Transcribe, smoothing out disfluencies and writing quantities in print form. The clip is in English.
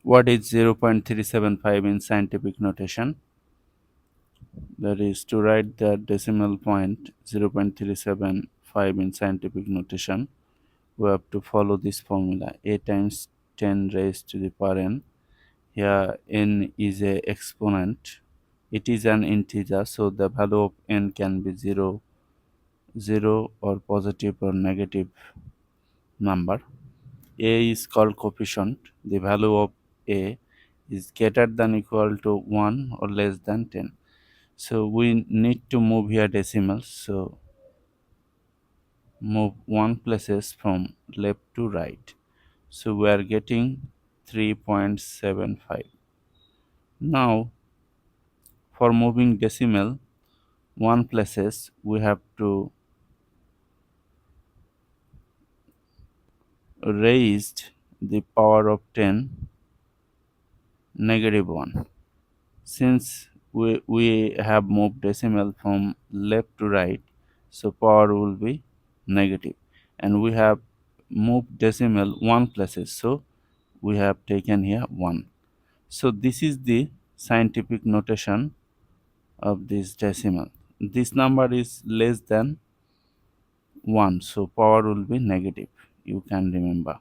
What is 0.375 in scientific notation? That is, to write the decimal point 0.375 in scientific notation, we have to follow this formula: a times 10 raised to the power n. Here n is a exponent, it is an integer, so the value of n can be 0, 0 or positive or negative number. A is called coefficient. The value of a is greater than equal to 1 or less than 10. So we need to move here decimals. So move 1 places from left to right. So we are getting 3.75. Now for moving decimal 1 places, we have to raise the power of 10 negative 1. Since we have moved decimal from left to right, so power will be negative, and we have moved decimal 1 places, so we have taken here 1. So this is the scientific notation of this decimal. This number is less than 1, so power will be negative, you can remember.